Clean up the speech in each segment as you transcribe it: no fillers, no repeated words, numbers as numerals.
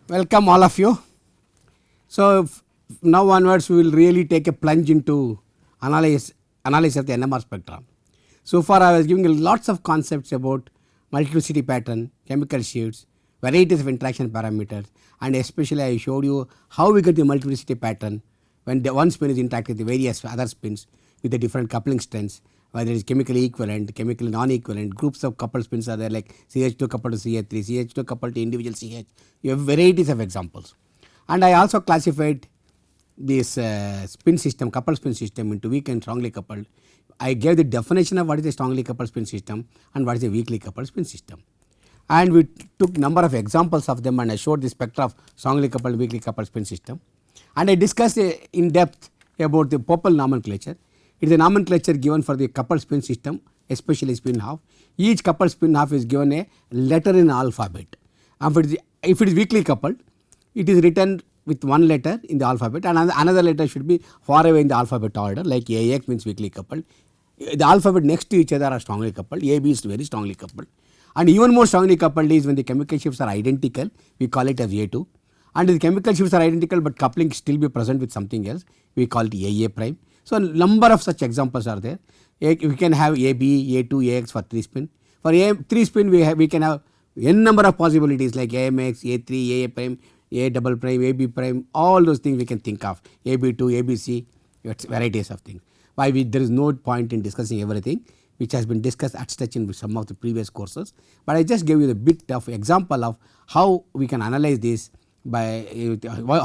Welcome all of you. So, now onwards we will really take a plunge into analysis of the NMR spectrum. So far I was giving you lots of concepts about multiplicity pattern, chemical shifts, varieties of interaction parameters, and especially I showed you how we get the multiplicity pattern when the one spin is interacting with the various other spins with the different coupling strengths, whether it is chemically equivalent, chemically non-equivalent, groups of coupled spins are there like CH2 coupled to CH3, CH2 coupled to individual CH. You have varieties of examples. And I also classified this spin system, coupled spin system into weak and strongly coupled. I gave the definition of what is a strongly coupled spin system and what is a weakly coupled spin system. And we took number of examples of them and I showed the spectra of strongly coupled, weakly coupled spin system. And I discussed in depth about the Popple nomenclature. It is a nomenclature given for the coupled spin system, especially spin half. Each coupled spin half is given a letter in alphabet. And if it is weakly coupled, it is written with one letter in the alphabet and another letter should be far away in the alphabet order, like AX means weakly coupled. The alphabet next to each other are strongly coupled, AB is very strongly coupled. And even more strongly coupled is when the chemical shifts are identical, we call it as A2. And if the chemical shifts are identical but coupling still be present with something else, we call it AA prime. So, a number of such examples are there. We can have AB, A2, AX for 3 spin. For 3 spin we can have n number of possibilities like AMX, A3, AA prime, A double prime, AB prime, all those things we can think of, AB2, ABC, varieties of things. Why there is no point in discussing everything which has been discussed at stretch in some of the previous courses, but I just gave you a bit of example of how we can analyze this by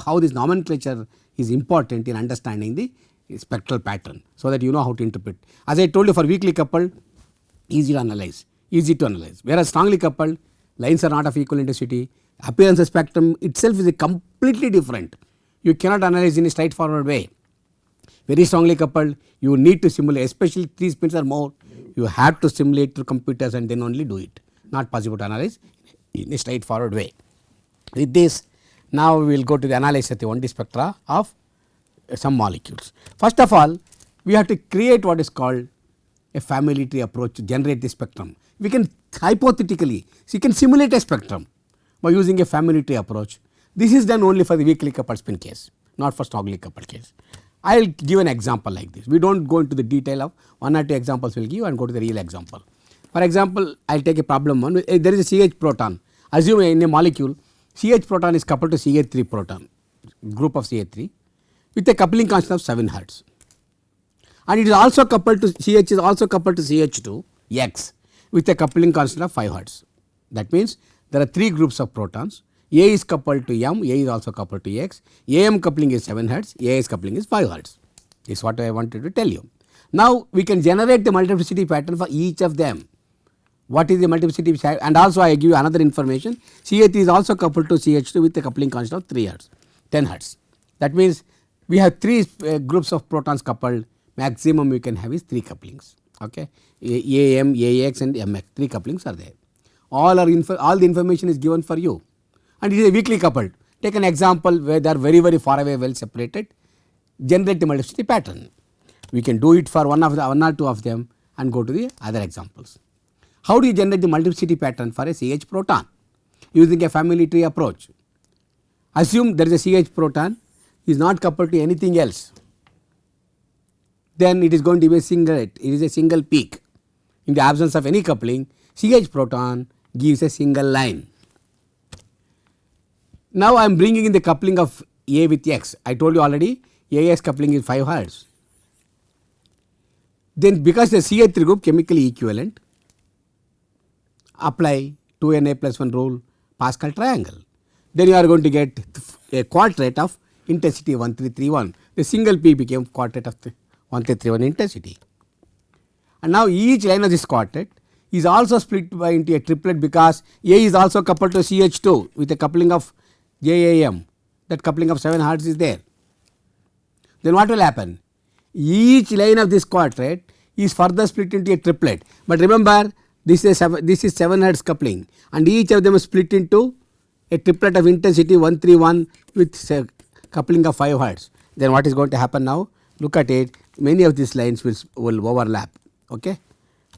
how this nomenclature is important in understanding the spectral pattern, so that you know how to interpret. As I told you, for weakly coupled easy to analyze, whereas strongly coupled lines are not of equal intensity, appearance of spectrum itself is a completely different. You cannot analyze in a straightforward way. Very strongly coupled you need to simulate, especially 3 spins or more, you have to simulate through computers and then only do it, not possible to analyze in a straightforward way. With this, now we will go to the analysis of the 1D spectra of some molecules. First of all, we have to create what is called a family tree approach to generate the spectrum. We can hypothetically, so you can simulate a spectrum by using a family tree approach. This is done only for the weakly coupled spin case, not for strongly coupled case. I will give an example like this. We do not go into the detail of 1 or 2 examples we will give and go to the real example. For example, I will take a problem one. There is a CH proton. Assume in a molecule CH proton is coupled to CH3 proton, group of CH3 with a coupling constant of 7 Hertz. And it is also coupled to CH is also coupled to CH2 X with a coupling constant of 5 Hertz. That means there are 3 groups of protons. A is coupled to M, A is also coupled to X, AM coupling is 7 Hertz, AS coupling is 5 Hertz. This is what I wanted to tell you. Now we can generate the multiplicity pattern for each of them. What is the multiplicity? And also I give you another information. CH3 is also coupled to CH2 with a coupling constant of 3 Hertz, 10 Hertz. That means we have 3 groups of protons coupled, maximum we can have is 3 couplings. Okay, AM, AX and MX, 3 couplings are there. All the information is given for you, and it is a weakly coupled. Take an example where they are very far away, well separated. Generate the multiplicity pattern. We can do it for one or two of them and go to the other examples. How do you generate the multiplicity pattern for a CH proton? Using a family tree approach. Assume there is a CH proton is not coupled to anything else, then it is going to be a single peak. In the absence of any coupling, CH proton gives a single line. Now I am bringing in the coupling of A with X. I told you already AS coupling is 5 Hertz. Then because the CH3 group chemically equivalent, apply 2Na+1 rule, Pascal triangle. Then you are going to get a quartet of intensity 1331. The single peak became quartet of 1331 intensity. And now each line of this quartet is also split into a triplet because A is also coupled to CH2 with a coupling of JAM. That coupling of 7 Hertz is there. Then what will happen? Each line of this quartet is further split into a triplet. But remember, this is 7 Hertz coupling and each of them is split into a triplet of intensity 131 with coupling of 5 Hertz. Then what is going to happen now? Look at it, many of these lines will overlap. Okay.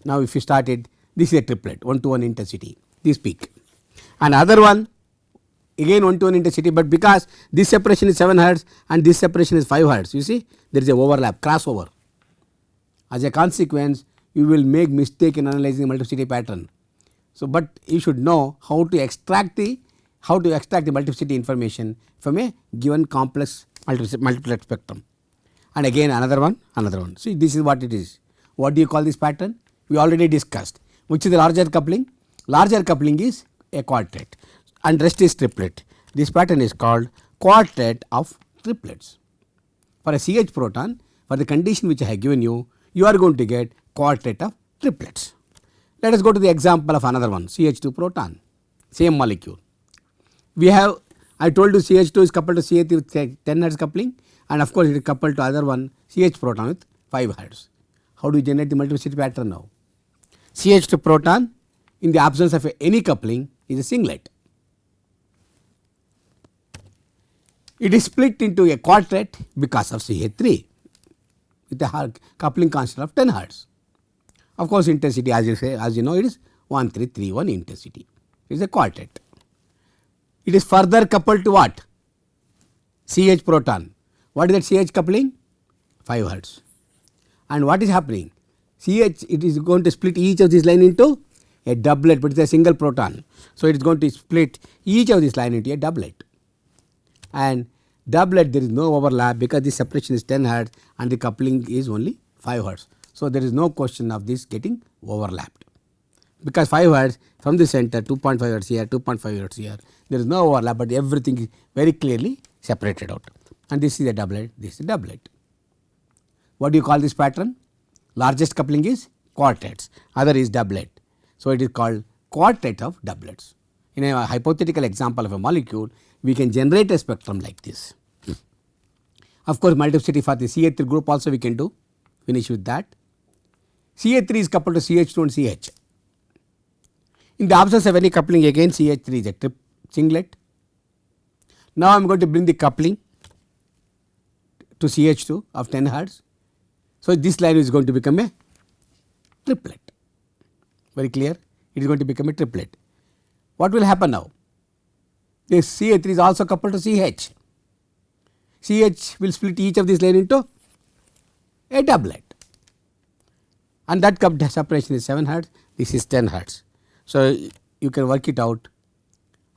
Now if you start it, this is a triplet 1 to 1 intensity, this peak. Another one again 1 to 1 intensity, but because this separation is 7 hertz and this separation is 5 hertz, you see there is a overlap, crossover. As a consequence, you will make mistake in analyzing the multiplicity pattern. So, but you should know how to extract the multiplicity information from a given complex multiplex spectrum. And again another one. See, this is what it is. What do you call this pattern? We already discussed. Which is the larger coupling? Larger coupling is a quartet and rest is triplet. This pattern is called quartet of triplets. For a CH proton, for the condition which I have given you, you are going to get quartet of triplets. Let us go to the example of another one, CH2 proton, same molecule. We have, I told you CH2 is coupled to CH3 with 10 hertz coupling, and of course it is coupled to other one CH proton with 5 hertz. How do you generate the multiplicity pattern now? CH2 proton in the absence of any coupling is a singlet. It is split into a quartet because of CH3 with a coupling constant of 10 hertz. Of course, intensity as you know it is 1331 intensity. It is a quartet. It is further coupled to what? CH proton. What is that CH coupling? 5 hertz. And what is happening? CH, it is going to split each of these line into a doublet, but it is a single proton. So, it is going to split each of these line into a doublet. And doublet there is no overlap because the separation is 10 hertz and the coupling is only 5 hertz. So, there is no question of this getting overlapped because 5 hertz from the center 2.5 hertz here, 2.5 hertz here, there is no overlap, but everything is very clearly separated out, and this is a doublet, this is a doublet. What do you call this pattern? Largest coupling is quartets, other is doublet. So, it is called quartet of doublets. In a hypothetical example of a molecule, we can generate a spectrum like this. Of course, multiplicity for the CH3 group also we can do, finish with that. CH3 is coupled to CH2 and CH. In the absence of any coupling, again CH3 is a singlet. Now, I am going to bring the coupling to CH2 of 10 hertz. So, this line is going to become a triplet, very clear, it is going to become a triplet. What will happen now? This CH3 is also coupled to CH. CH will split each of these line into a doublet, and that separation is 7 hertz, this is 10 hertz. So, you can work it out,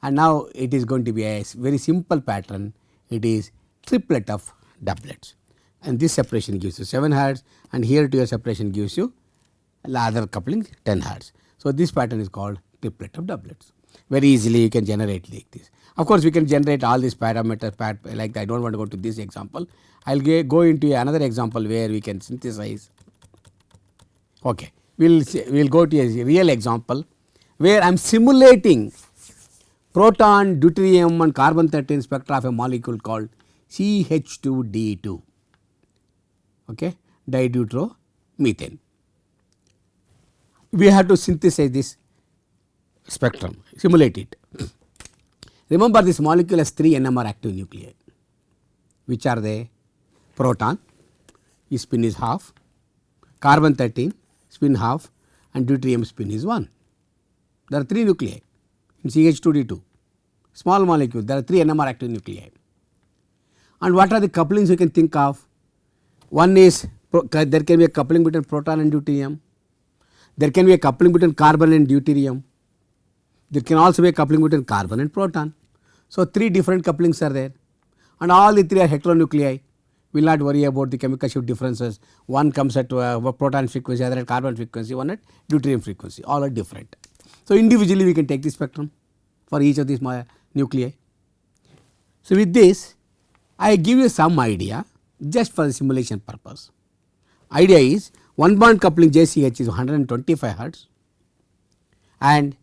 and now it is going to be a very simple pattern, it is triplet of doublets, and this separation gives you 7 hertz, and here to your separation gives you other coupling 10 hertz. So, this pattern is called triplet of doublets. Very easily you can generate like this. Of course, we can generate all these parameters like that. I do not want to go to this example. I will go into another example where we can synthesize. Okay, we will go to a real example where I am simulating proton, deuterium and carbon 13 spectra of a molecule called CH2D2, okay, dideuteromethane. We have to synthesize this spectrum, simulate it. Remember, this molecule has 3 NMR active nuclei, which are they? Proton, its spin is half, carbon 13 spin half, and deuterium spin is 1. There are 3 nuclei in CH2D2, small molecule, there are 3 NMR active nuclei. And what are the couplings you can think of? One is there can be a coupling between proton and deuterium, there can be a coupling between carbon and deuterium, there can also be a coupling between carbon and proton. So, 3 different couplings are there, and all the 3 are heteronuclei. We will not worry about the chemical shift differences. One comes at proton frequency, other at carbon frequency, one at deuterium frequency, all are different. So, individually we can take the spectrum for each of these nuclei. So, with this I give you some idea just for the simulation purpose. Idea is one bond coupling JCH is 125 hertz and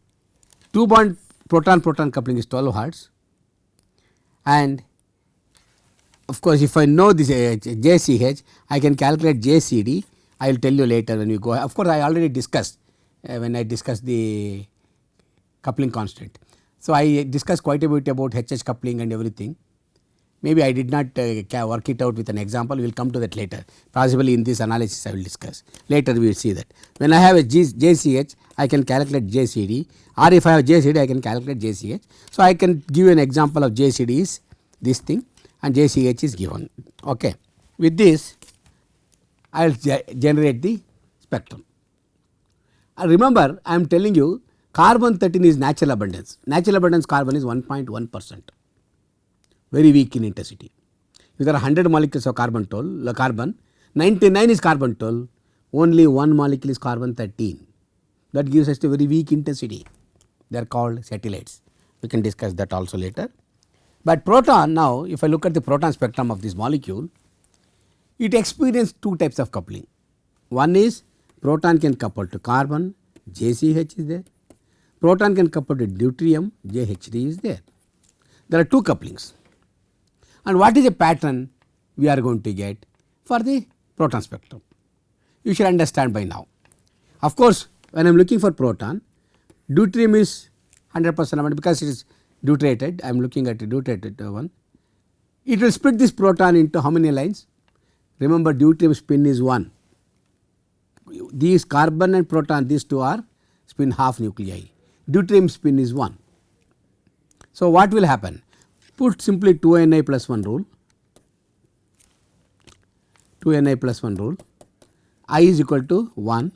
2 bond proton coupling is 12 hertz, and of course, if I know this JCH, I can calculate JCD. I will tell you later when we go. Of course, I already discussed when I discussed the coupling constant. So, I discussed quite a bit about HH coupling and everything. Maybe I did not work it out with an example, we will come to that later. Possibly in this analysis I will discuss. Later we will see that. When I have a JCH, I can calculate JCD, or if I have JCD, I can calculate JCH. So, I can give an example of JCD is this thing and JCH is given. Okay. With this, I will generate the spectrum. Remember, I am telling you carbon 13 is natural abundance. Natural abundance carbon is 1.1%. Very weak in intensity. If there are 100 molecules of carbon, 99 is carbon 12, only one molecule is carbon 13. That gives us a very weak intensity. They are called satellites. We can discuss that also later. But proton, now if I look at the proton spectrum of this molecule, it experiences two types of coupling. One is proton can couple to carbon, JCH is there. Proton can couple to deuterium, JHD is there. There are two couplings. And what is a pattern we are going to get for the proton spectrum? You should understand by now. Of course, when I am looking for proton, deuterium is 100% abundant because it is deuterated. I am looking at a deuterated one. It will split this proton into how many lines? Remember, deuterium spin is 1. These carbon and proton, these two are spin half nuclei. Deuterium spin is 1. So, what will happen? Put simply 2Ni plus 1 rule, 2Ni plus 1 rule, I is equal to 1,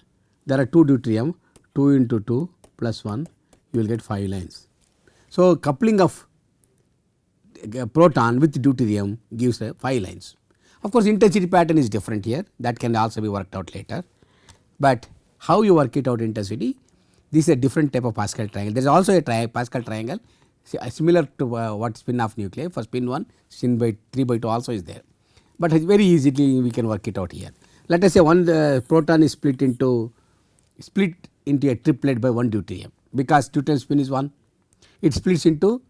there are 2 deuterium, 2 into 2 plus 1, you will get 5 lines. So, coupling of proton with deuterium gives 5 lines. Of course, intensity pattern is different here, that can also be worked out later. But how you work it out intensity? This is a different type of Pascal triangle. There is also a Pascal triangle similar to what spin of nuclei. For spin 1, spin by 3 by 2 also is there. But very easily we can work it out here. Let us say one proton is split into a triplet by 1 deuterium, because deuterium spin is 1. It splits into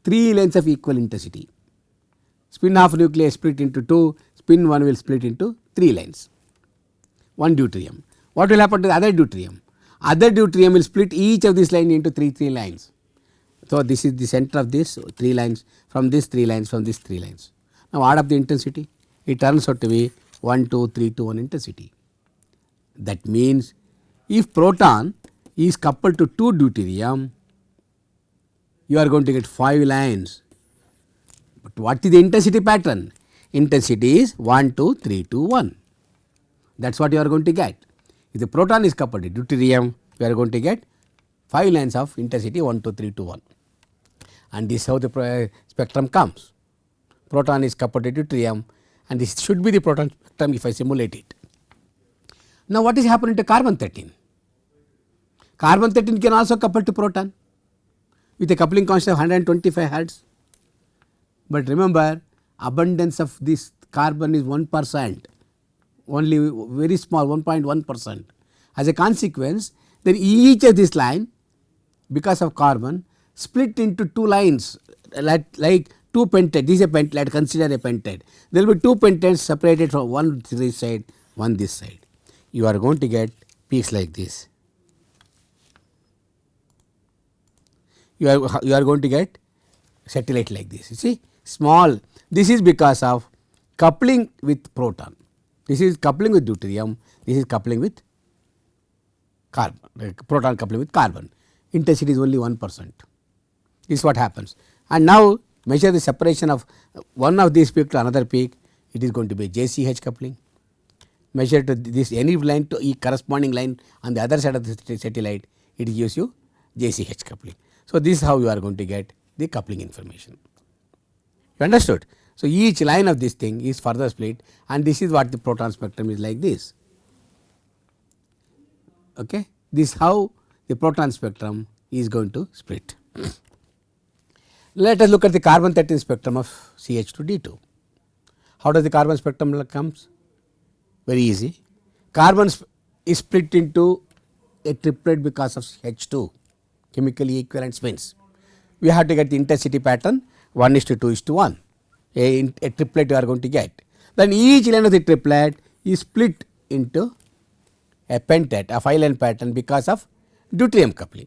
3 lines of equal intensity. Spin half nuclei split into 2, spin 1 will split into 3 lines, 1 deuterium. What will happen to the other deuterium? Other deuterium will split each of these lines into 3 lines. So, this is the center of this 3 lines, from this 3 lines, from this 3 lines. Now, add up the intensity, it turns out to be 1, 2, 3, 2, 1 intensity. That means, if proton is coupled to 2 deuterium, you are going to get 5 lines. But what is the intensity pattern? Intensity is 1, 2, 3, 2, 1. That is what you are going to get. If the proton is coupled to deuterium, you are going to get 5 lines of intensity 1, 2, 3, 2, 1. And this is how the spectrum comes. Proton is coupled to deuterium, and this should be the proton spectrum if I simulate it. Now, what is happening to carbon 13? Carbon 13 can also couple to proton with a coupling constant of 125 Hertz. But remember, abundance of this carbon is 1%, only very small 1.1%. As a consequence, then each of this line, because of carbon, split into 2 lines like 2 pentate. This is a pentate, let us consider a pentate. There will be 2 pentates separated from one this side, one this side. You are going to get peaks like this. You are going to get satellite like this. You see, small. This is because of coupling with proton. This is coupling with deuterium. This is coupling with carbon. Proton coupling with carbon. Intensity is only 1%. This is what happens. And now measure the separation of one of these peak to another peak. It is going to be JCH coupling. Measure to this any line to a corresponding line on the other side of the satellite. It gives you JCH coupling. So, this is how you are going to get the coupling information. You understood? So, each line of this thing is further split, and this is what the proton spectrum is like this. Okay? This is how the proton spectrum is going to split. Let us look at the carbon 13 spectrum of CH2D2. How does the carbon spectrum comes? Very easy. Carbon is split into a triplet because of H2, chemically equivalent spins. We have to get the intensity pattern 1:2:1. A triplet you are going to get. Then each line of the triplet is split into a pentate, a 5-line pattern because of deuterium coupling.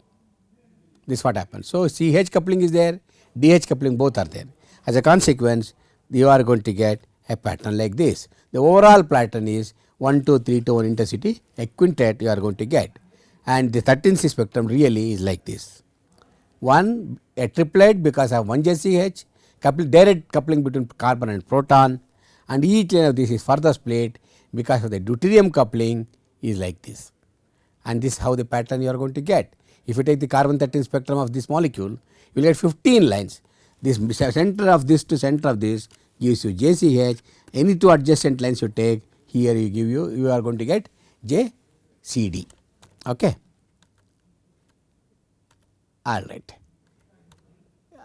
This is what happens. So, CH coupling is there, DH coupling both are there. As a consequence, you are going to get a pattern like this. The overall pattern is 1 2 3 to 1 intensity, a quintet you are going to get, and the 13th spectrum really is like this. One, a triplet because of 1 JCH, direct coupling between carbon and proton, and each line of this is further split because of the deuterium coupling is like this. And this is how the pattern you are going to get. If you take the carbon 13 spectrum of this molecule, you will get 15 lines. This center of this to center of this gives you JCH. Any two adjacent lines you take, here you are going to get JCD. Okay. All right.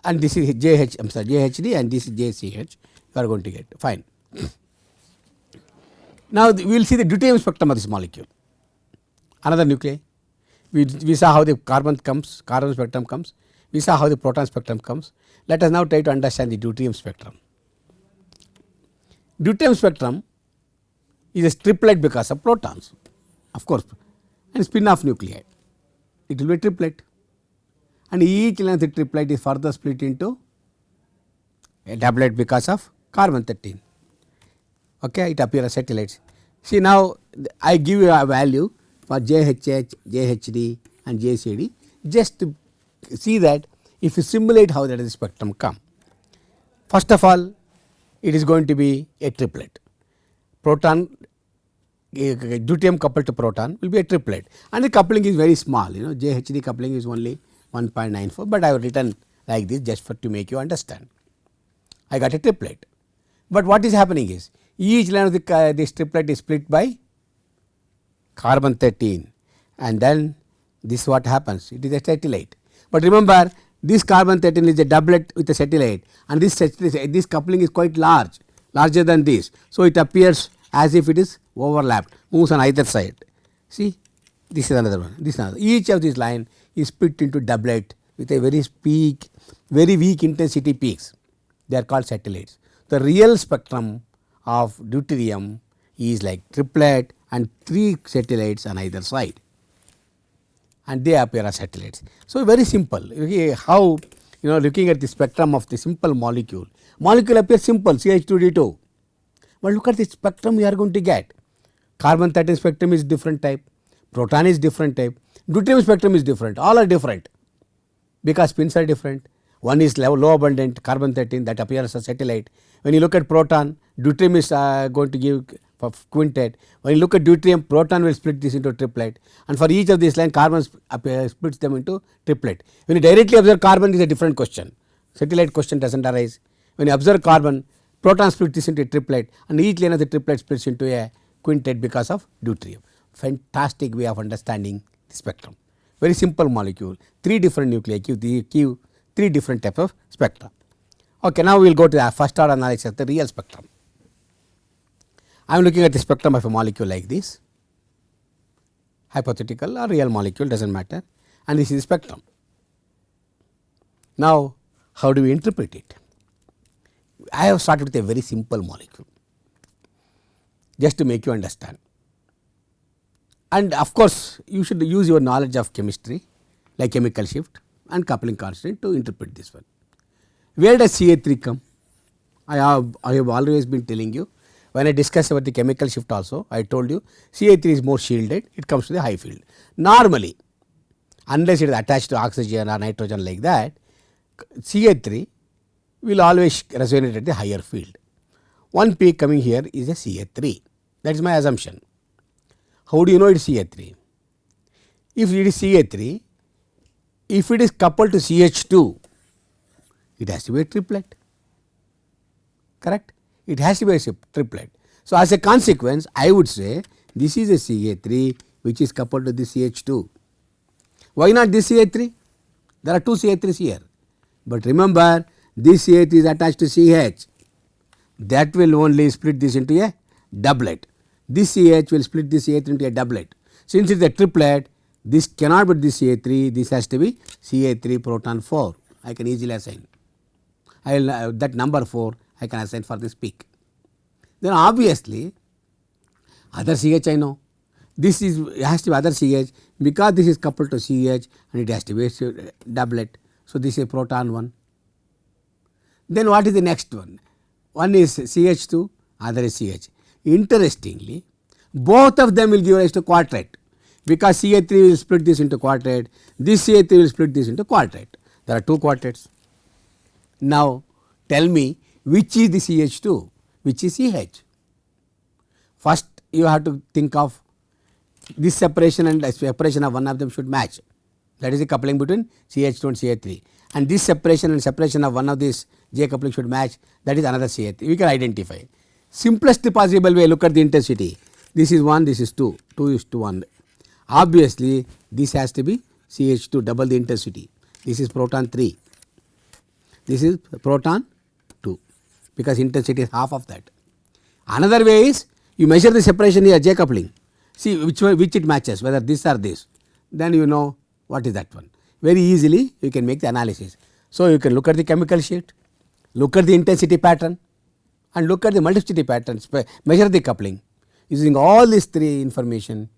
And this is JHD and this is JCH you are going to get, fine. Now we will see the deuterium spectrum of this molecule. Another nuclei. We saw how the carbon spectrum comes. We saw how the proton spectrum comes. Let us now try to understand the deuterium spectrum. Deuterium spectrum is a triplet because of protons, of course, and spin-off nuclei. It will be a triplet, and each line of the triplet is further split into a doublet because of carbon 13. Okay, it appears as satellites. See, now I give you a value for JHH, JHD and JCD just to see that if you simulate how that is spectrum come. First of all, it is going to be a triplet. Proton, deuterium coupled to proton will be a triplet, and the coupling is very small. JHD coupling is only 1.94, but I have written like this just to make you understand. I got a triplet, but what is happening is each line of this triplet is split by carbon 13, and then this what happens, it is a satellite. But remember, this carbon 13 is a doublet with a satellite, and this coupling is quite larger than this. So, it appears as if it is overlapped, moves on either side. See, this is another one, this is another. Each of these line is split into doublet with a very weak intensity peaks. They are called satellites. The real spectrum of deuterium is like triplet and 3 satellites on either side, and they appear as satellites. So, very simple. How looking at the spectrum of the simple molecule appears simple, CH2D2, but look at the spectrum we are going to get. Carbon 13 spectrum is different type, proton is different type, deuterium spectrum is different, all are different because spins are different. One is low abundant carbon 13 that appears as a satellite. When you look at proton, deuterium is going to give quintet. When you look at deuterium, proton will split this into a triplet, and for each of these line carbon splits them into triplet. When you directly observe carbon, is a different question. Satellite question does not arise. When you observe carbon, proton split this into a triplet, and each line of the triplet splits into a quintet because of deuterium. Fantastic way of understanding the spectrum. Very simple molecule, 3 different nuclei give 3 different types of spectra. Okay, now we will go to the first order analysis of the real spectrum. I am looking at the spectrum of a molecule like this, hypothetical or real molecule does not matter, and this is the spectrum. Now, how do we interpret it? I have started with a very simple molecule just to make you understand, and of course, you should use your knowledge of chemistry like chemical shift and coupling constant to interpret this one. Where does Ca3 come? I have always been telling you, when I discussed about the chemical shift also, I told you Ca3 is more shielded, it comes to the high field. Normally, unless it is attached to oxygen or nitrogen like that, Ca3 will always resonate at the higher field. One peak coming here is a Ca3, that is my assumption. How do you know it is Ca3? If it is Ca3, if it is coupled to CH2, it has to be a triplet, correct? It has to be a triplet. So, as a consequence, I would say this is a Ca3 which is coupled to this CH2. Why not this CH3? There are 2 CH3s here, but remember this CH3 is attached to CH, that will only split this into a doublet. This CH will split this CH3 into a doublet. Since it is a triplet, this cannot be this Ca3, this has to be Ca3 proton 4. I can easily assign. I will that number 4 I can assign for this peak. Then obviously other CH I know. This is has to be other CH because this is coupled to CH and it has to be a doublet. So, this is a proton 1. Then what is the next one? one is CH2, other is CH. Interestingly, both of them will give rise to quartet because CH3 will split this into quartet, this CH3 will split this into quartet. There are two quartets. Now tell me which is the CH2, which is CH. First you have to think of this separation and separation of one of them should match. That is the coupling between CH2 and CH3, and this separation and separation of one of these J coupling should match, that is another CH3. We can identify. Simplest possible way, look at the intensity. This is 1, this is 2, 2 is to 1. Obviously this has to be CH2, double the intensity. This is proton 3, this is proton 2 because intensity is half of that. Another way is you measure the separation here, J coupling, see which it matches, whether this or this, then you know what is that one. Very easily you can make the analysis. So you can look at the chemical sheet, look at the intensity pattern and look at the multiplicity patterns, measure the coupling. Using all these three information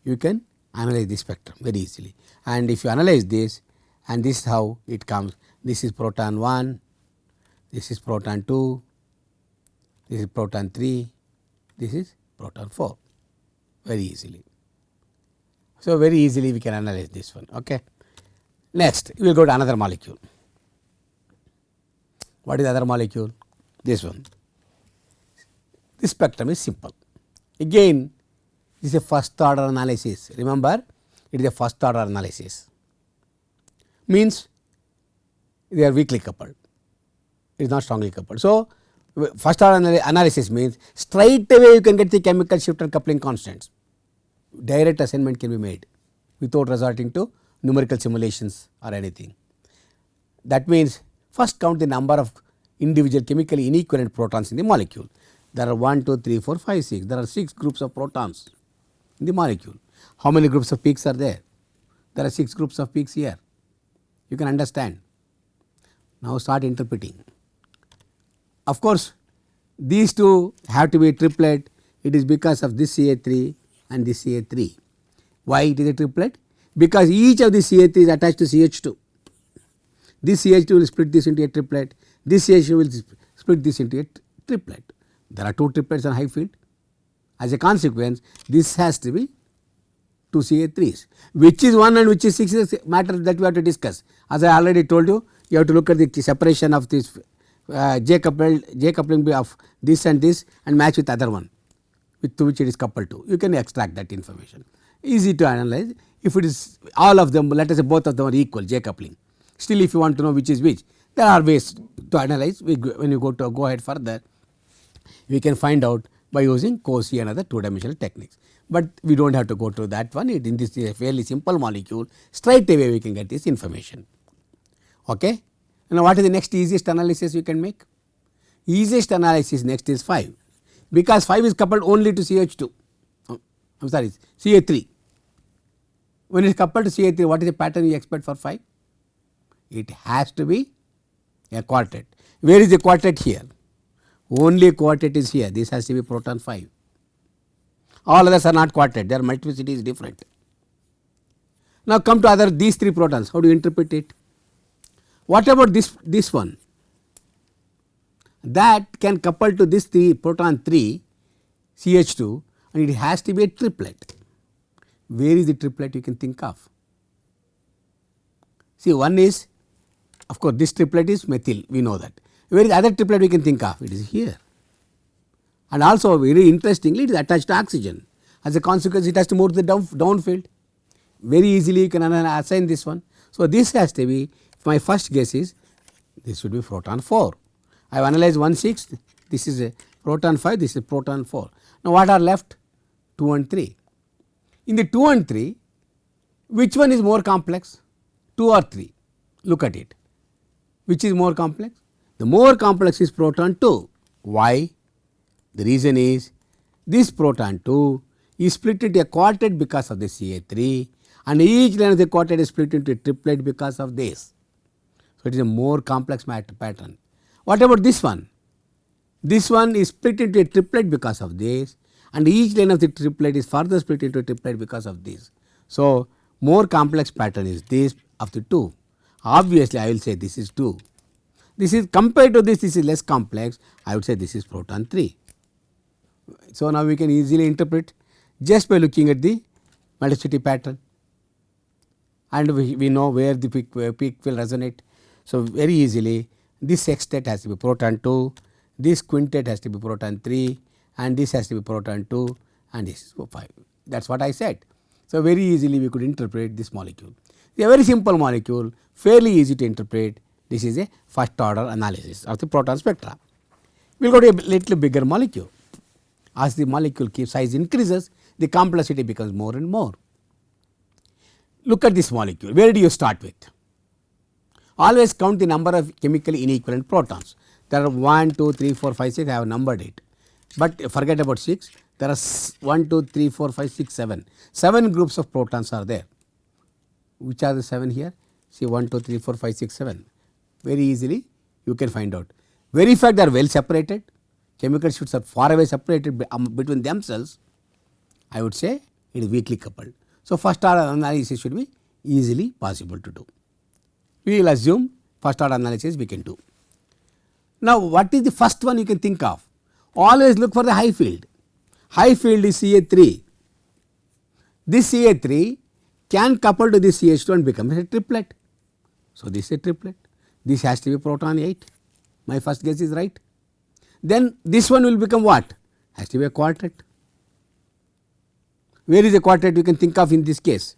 you can analyze the spectrum very easily, and if you analyze this, and this is how it comes. This is proton 1, this is proton 2, this is proton 3, this is proton 4, very easily. So very easily we can analyze this one. Okay. Next we will go to another molecule. What is the other molecule? This one. This spectrum is simple. Again this is a first order analysis. Remember, it is a first order analysis, means they are weakly coupled, it is not strongly coupled. So first order analysis means straight away you can get the chemical shift and coupling constants. Direct assignment can be made without resorting to numerical simulations or anything. That means first count the number of individual chemically inequivalent protons in the molecule. There are 1, 2, 3, 4, 5, 6. There are 6 groups of protons in the molecule. How many groups of peaks are there? There are 6 groups of peaks here. You can understand. Now start interpreting. Of course, these two have to be a triplet. It is because of this CH3 and this CH3. Why it is a triplet? Because each of the CH3 is attached to CH2. This CH2 will split this into a triplet. This CH2 will split this into a triplet. There are 2 triplets on high field. As a consequence, this has to be 2 CH3s. Which is 1 and which is 6 is a matter that we have to discuss. As I already told you, you have to look at the separation of this J coupling of this and match with other one to which it is coupled to. You can extract that information. Easy to analyze. If it is all of them, let us say both of them are equal J coupling. Still if you want to know which is which, there are ways to analyze. When you go ahead further, we can find out by using Cauchy and other 2-dimensional techniques. But we do not have to go to that one. In this is a fairly simple molecule, straight away we can get this information. Okay. Now what is the next easiest analysis you can make? Easiest analysis next is 5, because 5 is coupled only to CH2. I am sorry, CH3. When it is coupled to CH3, what is the pattern you expect for 5? It has to be a quartet. Where is the quartet here? Only quartet is here. This has to be proton 5. All others are not quartet, their multiplicity is different. Now come to these 3 protons. How do you interpret it? What about this one? That can couple to this proton 3 CH2, and it has to be a triplet. Where is the triplet you can think of? See, one is, of course this triplet is methyl, we know that. Where is the other triplet we can think of? It is here. And also very interestingly, it is attached to oxygen. As a consequence, it has to move to the downfield. Very easily you can assign this one. So this has to be, my first guess is this should be proton 4. I have analyzed 1,6, this is a proton 5, this is proton 4. Now what are left? 2 and 3. In the 2 and 3, which one is more complex? 2 or 3? Look at it. Which is more complex? The more complex is proton 2. Why? The reason is this proton 2 is split into a quartet because of the CH3, and each line of the quartet is split into a triplet because of this. So it is a more complex pattern. What about this one? This one is split into a triplet because of this, and each line of the triplet is further split into a triplet because of this. So more complex pattern is this of the 2. Obviously I will say this is 2. This is compared to this is less complex. I would say this is proton 3. So, now we can easily interpret just by looking at the multiplicity pattern, and we know where the peak will resonate. So, very easily this sextet has to be proton 2, this quintet has to be proton 3, and this has to be proton 2, and this is 5. That is what I said. So, very easily we could interpret this molecule. It is a very simple molecule, fairly easy to interpret. This is a first order analysis of the proton spectra. We will go to a little bigger molecule. As the molecule size increases, the complexity becomes more and more. Look at this molecule. Where do you start with? Always count the number of chemically inequivalent protons. There are 1, 2, 3, 4, 5, 6. I have numbered it, but forget about 6. There are 1, 2, 3, 4, 5, 6, 7. 7 groups of protons are there. Which are the 7 here? See 1, 2, 3, 4, 5, 6, 7. Very easily you can find out. Very fact they are well separated. Chemical shifts are far away separated between themselves. I would say it is weakly coupled. So, first order analysis should be easily possible to do. We will assume first order analysis we can do. Now, what is the first one you can think of? Always look for the high field. High field is Ca3. This Ca3 can couple to this CH2 and becomes a triplet. So, this is a triplet. This has to be proton 8. My first guess is right. Then this one will become what? Has to be a quartet. Where is a quartet you can think of in this case?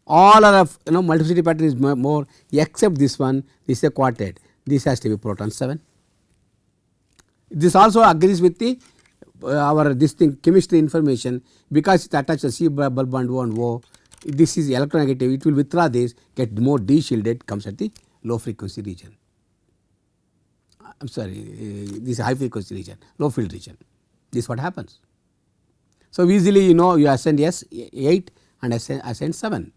All are of multiplicity pattern is more except this one. This is a quartet. This has to be proton 7. This also agrees with the our this thing chemistry information, because it attaches C double bond O and O. This is electronegative. It will withdraw this, get more D shielded, comes at the low frequency region. I am sorry, this high frequency region, low field region. This is what happens. So, easily you ascend S8 and ascend 7.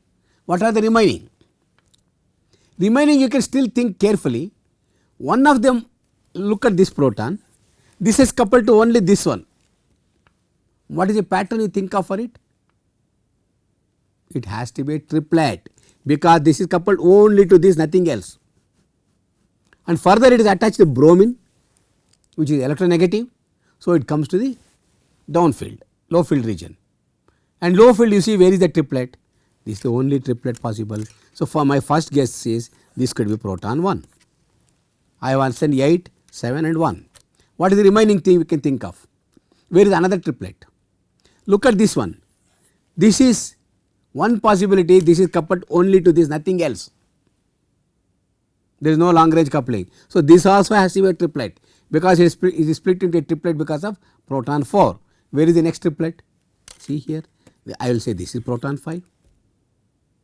What are the remaining? Remaining you can still think carefully. One of them, look at this proton. This is coupled to only this one. What is the pattern you think of for it? It has to be a triplet, because this is coupled only to this, nothing else. And further it is attached to bromine, which is electronegative. So, it comes to the downfield, low field region. And low field you see where is the triplet? This is the only triplet possible. So, for my first guess is this could be proton 1. I have answered 8, 7 and 1. What is the remaining thing we can think of? Where is another triplet? Look at this one. This is one possibility. This is coupled only to this, nothing else. There is no long range coupling. So, this also has to be a triplet, because it is split into a triplet because of proton 4. Where is the next triplet? See here, I will say this is proton 5.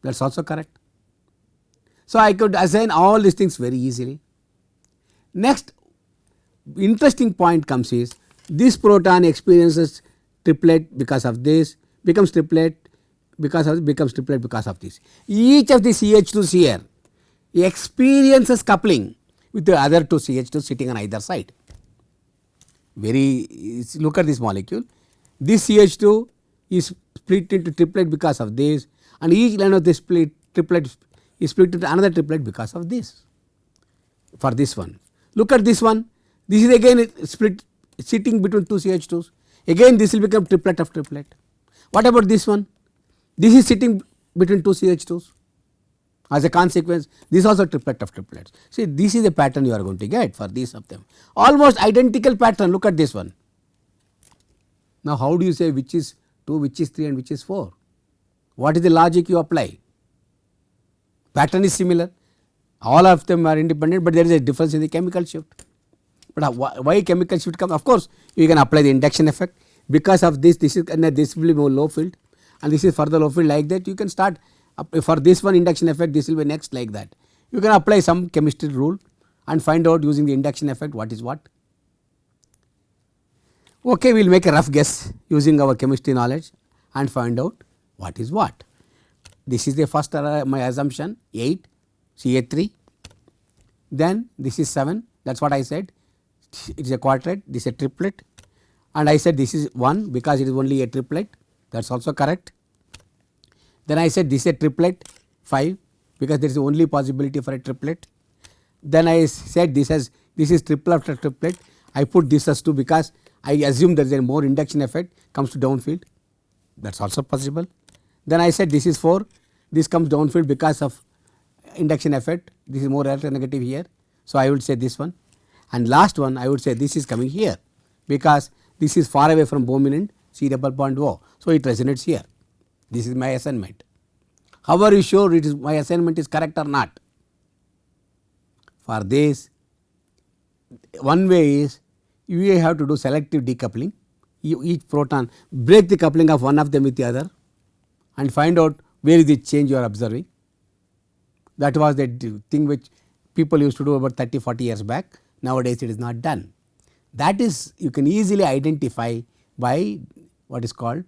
That is also correct. So, I could assign all these things very easily. Next interesting point comes is this proton experiences triplet because of this, becomes triplet because of this. Each of the CH2s here experiences coupling with the other two CH2 sitting on either side. Look at this molecule. This CH2 is split into triplet because of this, and each line of this triplet is split into another triplet because of this. For this one, look at this one. This is again split sitting between two CH2s. Again this will become triplet of triplet. What about this one? This is sitting between two CH2s. As a consequence, this is also triplet of triplets. See, this is the pattern you are going to get for these of them. Almost identical pattern. Look at this one. Now, how do you say which is 2, which is 3 and which is 4? What is the logic you apply? Pattern is similar. All of them are independent, but there is a difference in the chemical shift. But why chemical shift comes? Of course, you can apply the induction effect. Because of this, this will be more low field, and this is further low field, like that. You can start for this one induction effect, this will be next, like that. You can apply some chemistry rule and find out using the induction effect what is what. Okay, we will make a rough guess using our chemistry knowledge and find out what is what. This is the first my assumption 8 Ca3, then this is 7, that is what I said, it is a quartet, this is a triplet, and I said this is 1 because it is only a triplet, that is also correct. Then I said this is a triplet 5 because there is the only possibility for a triplet, Then I said this is triplet after triplet. I put this as 2 because I assume there is a more induction effect comes to downfield, that is also possible. Then I said this is 4, this comes downfield because of induction effect, this is more electronegative here. So, I would say this one, and last one I would say this is coming here because this is far away from Bohm end C double bond O. So, it resonates here. This is my assignment. How are you sure it is my assignment is correct or not? For this, one way is you have to do selective decoupling. Each proton break the coupling of one of them with the other and find out where is the change you are observing. That was the thing which people used to do about 30-40 years back. Nowadays, it is not done. That is, you can easily identify by what is called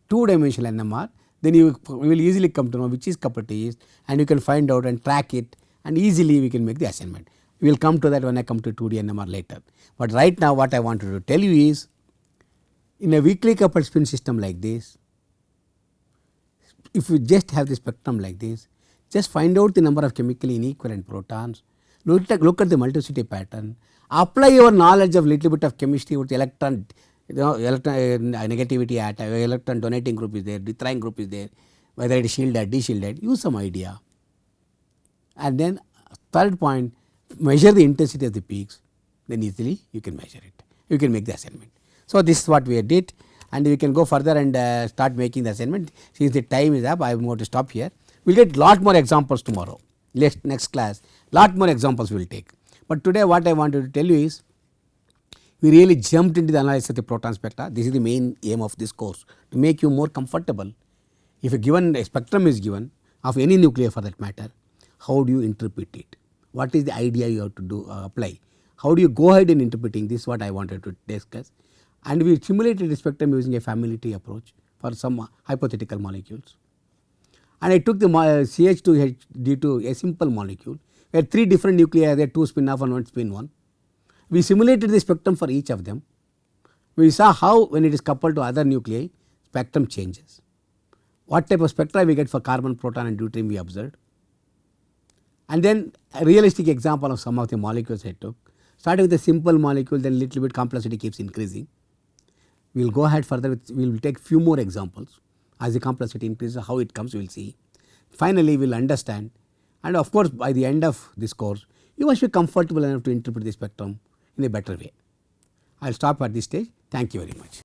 2-dimensional NMR. Then you will easily come to know which is coupled to east, and you can find out and track it, and easily we can make the assignment. We will come to that when I come to 2D NMR later. But right now what I wanted to tell you is, in a weakly coupled spin system like this, if you just have the spectrum like this, just find out the number of chemically inequivalent protons, look at the multiplicity pattern, apply your knowledge of little bit of chemistry with electron, negativity atom, electron donating group is there, withdrawing group is there, whether it is shielded, de-shielded, use some idea. And then third point, measure the intensity of the peaks, then easily you can measure it, you can make the assignment. So, this is what we did, and we can go further and start making the assignment. Since the time is up, I am going to stop here. We will get lot more examples tomorrow, next class, lot more examples we will take. But today what I wanted to tell you is, we really jumped into the analysis of the proton spectra. This is the main aim of this course, to make you more comfortable. If a spectrum is given of any nuclei for that matter, how do you interpret it? What is the idea you have to do apply? How do you go ahead in interpreting this? What I wanted to discuss, and we simulated the spectrum using a family tree approach for some hypothetical molecules. And I took the CH2D2, a simple molecule, where 3 different nuclei, there 2 spin off and 1 spin 1. We simulated the spectrum for each of them. We saw how when it is coupled to other nuclei, spectrum changes. What type of spectra we get for carbon, proton and deuterium we observed. And then a realistic example of some of the molecules I took, starting with a simple molecule, then little bit complexity keeps increasing. We will go ahead further with, we will take few more examples. As the complexity increases, how it comes we will see. Finally, we will understand, and of course, by the end of this course, you must be comfortable enough to interpret the spectrum in a better way. I will stop at this stage. Thank you very much.